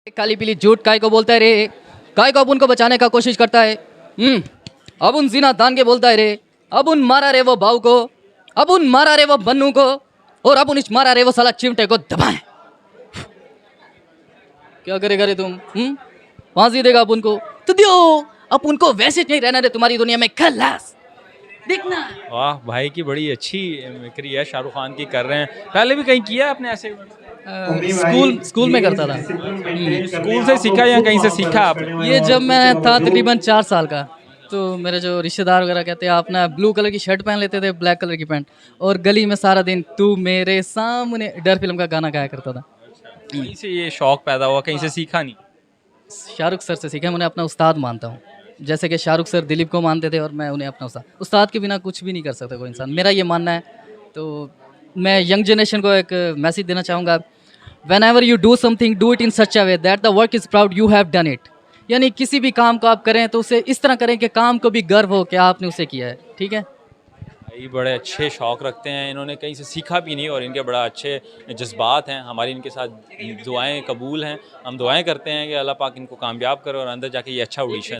काली पीली झूठ काय को बोलता है रे, काय को अपुन को बचाने का कोशिश करता है। अबुन जीना तान के बोलता है रे, अबुन मारा रे वो भाव को, अबुन मारा रे वो बन्नू को, और अबुन इच मारा रे वो साला चिमटे को दबाए। क्या करेगा रे तुम? फांसी देगा अपुन को तो दियो, अपुन को वैसे नहीं रहना रे तुम्हारी दुनिया में, खलास। देखना वाह भाई की बड़ी अच्छी मिक्री है शाहरुख खान की कर रहे हैं। पहले भी कहीं किया है आपने ऐसे? स्कूल में करता था। स्कूल से सीखा या कहीं से सीखा आपने? ये जब मैं था तकरीबन 4 साल का, तो मेरे जो रिश्तेदार वगैरह कहते हैं आप ना ब्लू कलर की शर्ट पहन लेते थे, ब्लैक कलर की पैंट, और गली में सारा दिन तू मेरे सामने डर फिल्म का गाना गाया करता था। कहीं से ये शौक पैदा हुआ, कहीं से सीखा नहीं? शाहरुख सर से सीखा, मैं उन्हें अपना उस्ताद मानता हूँ। जैसे कि शाहरुख सर दिलीप को मानते थे और मैं उन्हें अपना उस्ताद के बिना कुछ भी नहीं कर सकता कोई इंसान, मेरा ये मानना है। तो मैं यंग जनरेशन को एक मैसेज देना चाहूँगा, when ever you do something do it in such a way that the work is proud you have done it. यानी किसी भी काम को आप करें तो उसे इस तरह करें कि काम को भी गर्व हो कि आपने उसे किया है। ठीक है, भाई बड़े अच्छे शौक रखते हैं, इन्होंने कहीं से सीखा भी नहीं और इनके बड़ा अच्छे जज्बात हैं। हमारी इनके साथ दुआएं कबूल हैं। हम दुआएं करते हैं कि अल्लाह पाक इनको कामयाब करे और अंदर जाके ये अच्छा ऑडिशन